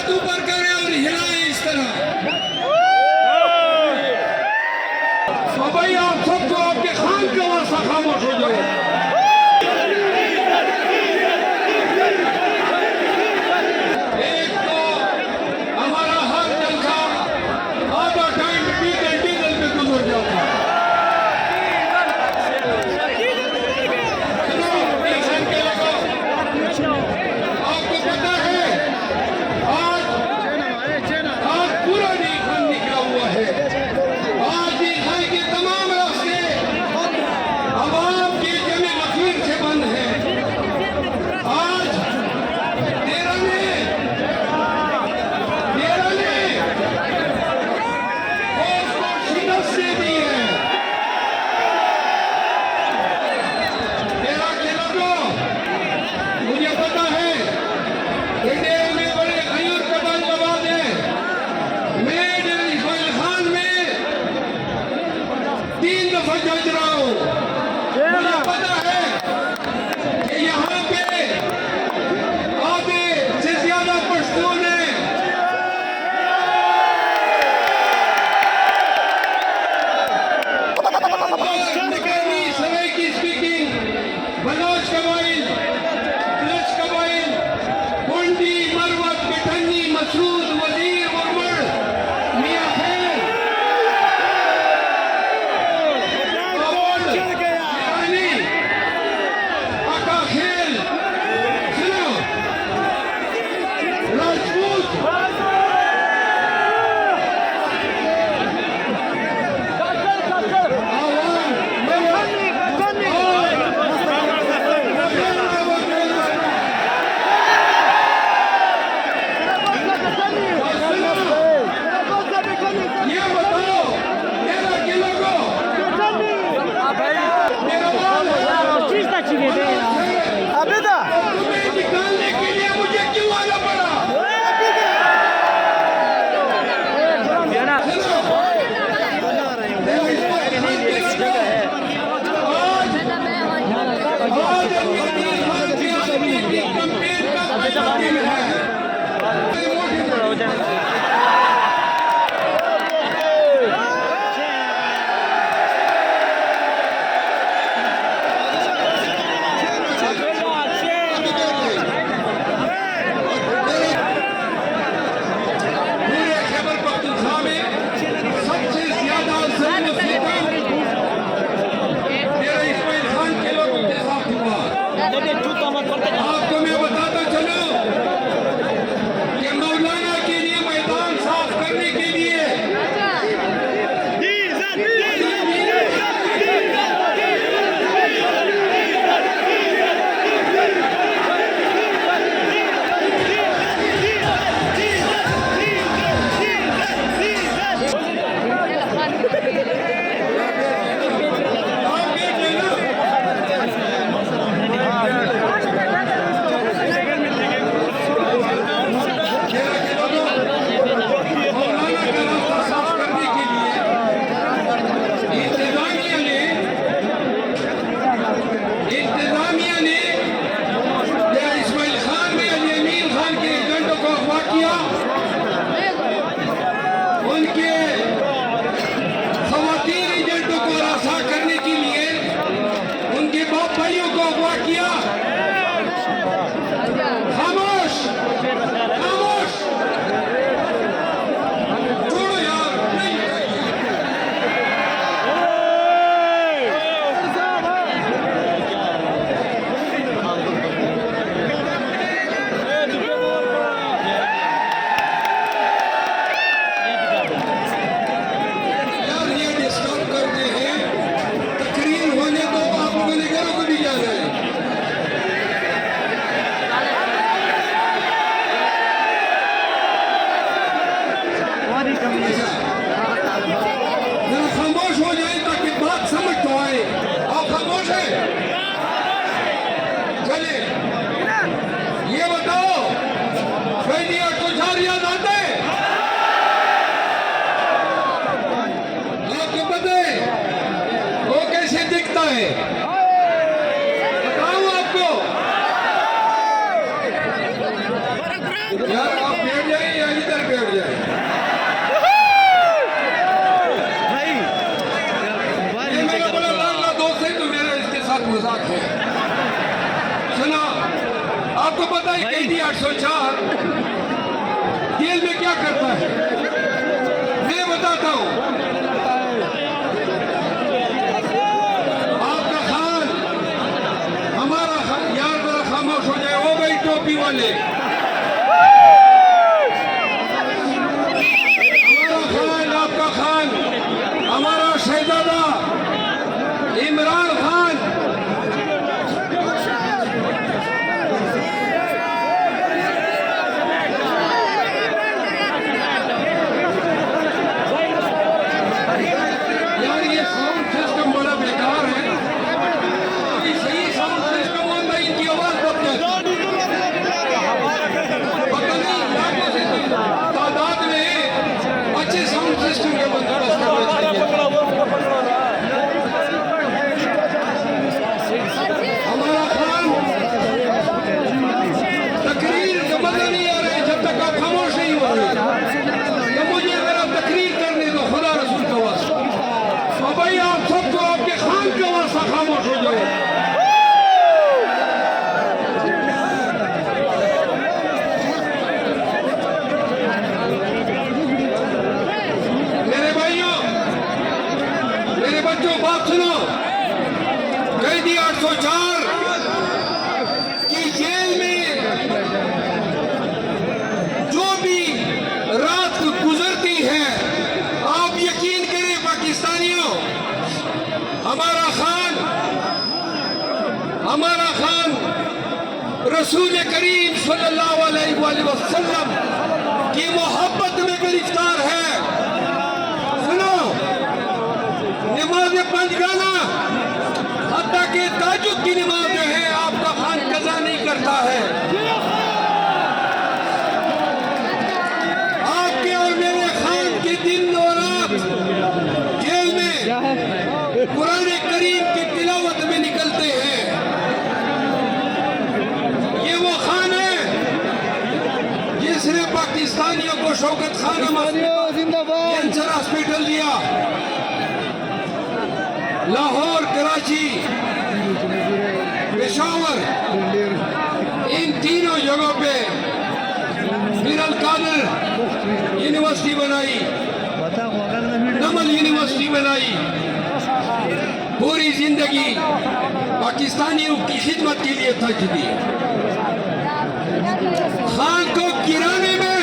हाथ ऊपर करें और हिलाएं इस तरह। तो भाई आप सबको आपके खान के वास्ता खामोश हो जाओ। एक तो हमारा हर जलसा आधा टाइम डीजल में गुजर जाता है। आपको पता है आज पूरा नीलखंड निकला हुआ है। आज नीलखंड के तमाम रास्ते आवाम की जमी लकीर से बंद हैं। आज तेरा ने उसको शिकस्त दे दी है। तेरा के लोगों, मुझे पता है इंडिया में बड़े गयूर कबाल जवाब है। मैं इस्माइल खान में 3 दफा जज रहा हूँ। मुझे पता है कि यहाँ पे आधे से ज्यादा पश्तून हैं। सराय की स्पीकिंग, बलोच कबाइल, ब्लच कबाइल, गोंडी, मरवत, बिठन्नी, मसरूद, वजीर, उर्मड़, मियां खैर, बाबोल, ईरानी, आका खेल, सुनो, राजपूत, ये बताओ तेरा के लोगों, मेरा वाल तुम्हें निकालने के लिए मुझे क्यों आना पड़ा? आपको मैं बताता चलूं कि मौलाना के लिए मैदान साफ करने के लिए इंतजामिया ने या इस्माइल खान ने अमीन खान के एजेंटों को अगवा किया। उनके खवातीन एजेंटों को रासा करने के लिए उनके बाप भाइयों को अगवा किया। खामोश खामोश, छोड़ो यार, नहीं यार, ये डिस्टर्ब करते हैं। तकरीर होने दो, आप लोगों ने घरों को भी जाना है। जरा खामोश हो जाए ताकि बात समझ तो आए। आप खामोश हैं? चले, ये बताओ, फैदिया कुछार याद आते हैं? आपको पता है वो कैसे दिखता है? बताऊं आपको? यार आप बैठ जाए या इधर बैठ जाए? ये मेरा बड़ा लाडला दोस्त है, तो मेरा इसके साथ मजाक है। सुना, आपको पता है कैदी 804 जेल में क्या करता है? मैं बताता हूँ। आपका खान, हमारा खान, यार जरा खामोश हो जाए। ओ भाई टोपी वाले, हमारा खान, आपका खान, हमारा शहजादा इमरान खान यार, ये साउंड सिस्टम बड़ा बेकार है। ये सही साउंड सिस्टम होता है, इनकी आवाज दब जाती है। पता नहीं लाखों से तादाद में अच्छे साउंड सिस्टम के बंदोबस्त करना चाहिए। हमारा खान तकरीर का मजा नहीं आ रहा है जब तक आप खामोश नहीं हो रहे। तो मुझे मेरा तकरीर करने दो, खुदा रसूल का वास्ता। और भाई आप सबको आपके खान का वास्ता खामोश हो जाओ। मेरे भाइयों, मेरे बच्चों, बात सुनो। कैदी 804 की जेल में जो भी रात गुजरती है, आप यकीन करें पाकिस्तानियों, हमारा खान रसूल करीम सल्लल्लाहु अलैहि वसल्लम की मोहब्बत में गिरफ्तार है। सुनो, नमाज पंजगाना, हत्ता के ताजुद की नमाज जो है, आपका खान कज़ा नहीं करता है। आपके और मेरे खान के दिन और रात जेल में कुरान करीम की तिलावत में निकलते हैं। ये वो खान है जिसने पाकिस्तानियों को शौकत खान कैंसर हॉस्पिटल दिया। लाहौर, कराची, पेशावर, इन तीनों जगहों पे मीर अल कादिर यूनिवर्सिटी बनाई, नमल यूनिवर्सिटी बनाई। पूरी जिंदगी पाकिस्तानियों की खिदमत के लिए थक दी। खान को गिराने में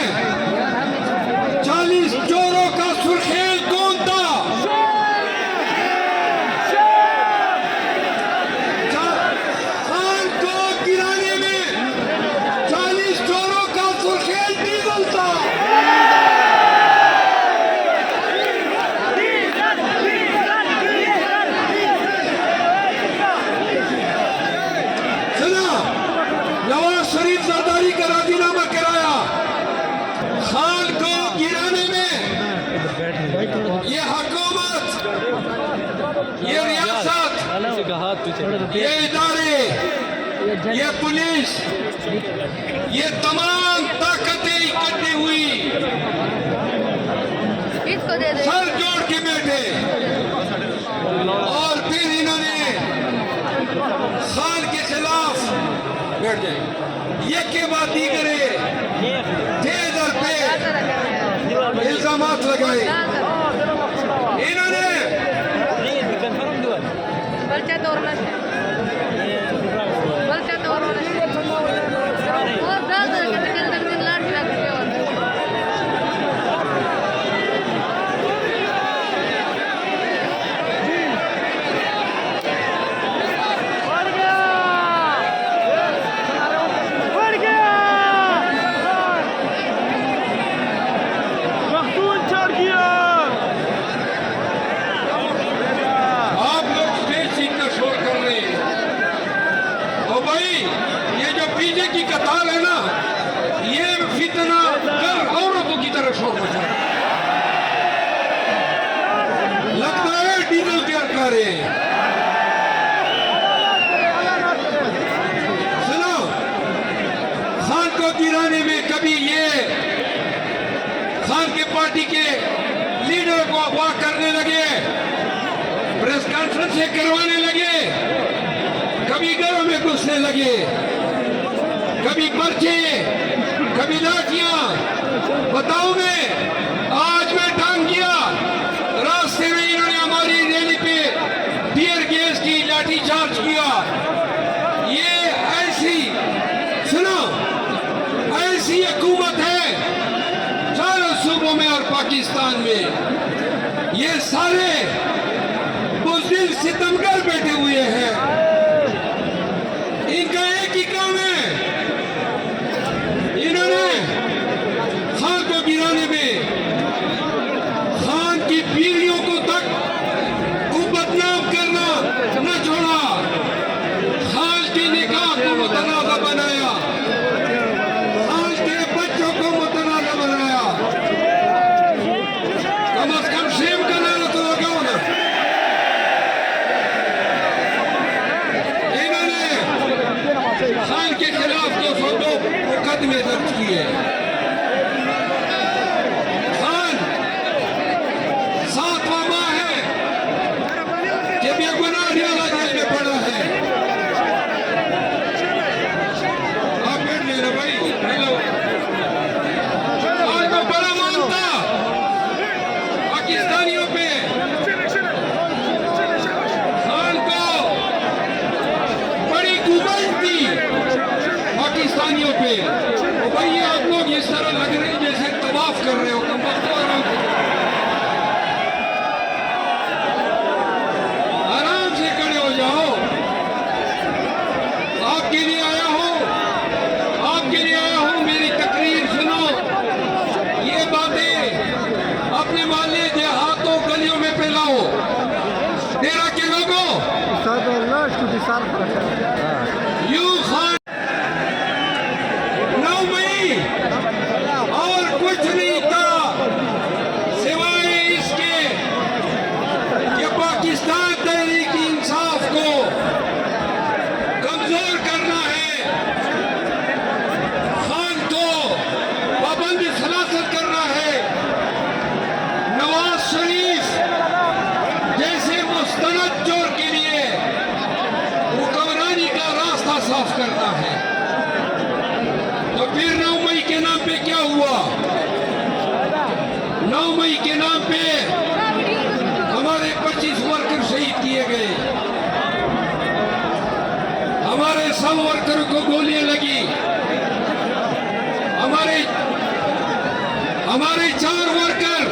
40 चोरों का सुर्खेल कौन था? खान को गिराने में 40 चोरों का सुर्खेल डीजल था। सुना, नवाज शरीफ सरदारी का राजीनामा कराया। खान को गिराने में ये हुकूमत, ये रियासत, ये इदारे, ये पुलिस, ये तमाम ताकतें इकट्ठी हुई, सर जोड़ के बैठे और फिर इन्होंने खान के खिलाफ बैठ जाए। ये के बाद दीगरे तेजर पे इल्जामात लगाए। इन्होंने आप लोग स्टेज सीखना शोर कर रहे हैं। अफवाह करने लगे, प्रेस कॉन्फ्रेंस करवाने लगे, कभी घरों में घुसने लगे, कभी पर्चे, कभी लाठियां। बताओ आज मैं टांग गया, रास्ते में इन्होंने हमारी रैली पे टीयर गैस की लाठी चार्ज किया। ये ऐसी सुनो, ऐसी हुकूमत है चारों सूबों में और पाकिस्तान में। ये सारे बुज़दिल सितमगर बैठे हुए हैं, इनका एक ही काम है, इन्होंने खान को गिराने में खान की पीढ़ियों को तक को बदनाम करना न छोड़ा, खान के निकाह को मुतनाज़ा बनाया, खान के बच्चों को मुतनाज़ा बनाया। कम अज कम शेम का नारा तो लगाओ ना। इन्होंने खान के खिलाफ 202 मुकदमे दर्ज किए। खान 7वां माह है जब ये गुनाह डाला जेल में पड़ा है। आप बैठ लेना भाई। हेलो, आज तो बड़ा मानता पाकिस्तानियों पे, खान को बड़ी गुमान थी पाकिस्तानियों पे। भाई ये आप लोग इस तरह लग रहे हैं जैसे तवाफ कर रहे हो। आराम से खड़े हो जाओ। आपके लिए आया हूं, आपके लिए आया हूं। मेरी तकरीर सुनो। ये बातें अपने मोहल्ले देहातों गलियों में फैलाओ। तेरा के लोगों यू खान 9 मई और कुछ नहीं था सिवाय इसके कि पाकिस्तान तहरीक इंसाफ को कमजोर करना है, खान को पाबंद सलासत करना है, नवाज शरीफ जैसे मुस्तनद चोर के लिए हुक्मरानी का रास्ता साफ करना है। तो फिर 9 मई के नाम पे क्या हुआ? 9 मई के नाम पे हमारे 25 वर्कर शहीद किए गए, हमारे 100 वर्करों को गोलियां लगी, हमारे 4 वर्कर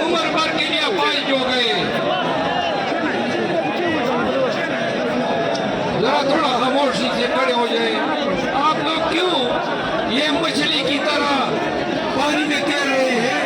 उम्र भर के लिए अपाहिज हो गए। जरा थोड़ा खामोशी से खड़े हो जाए। आप लोग क्यों ये मछली की तरह पानी में तैर रहे हैं?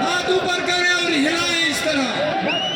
हाथ ऊपर करें और हिलाएं इस तरह।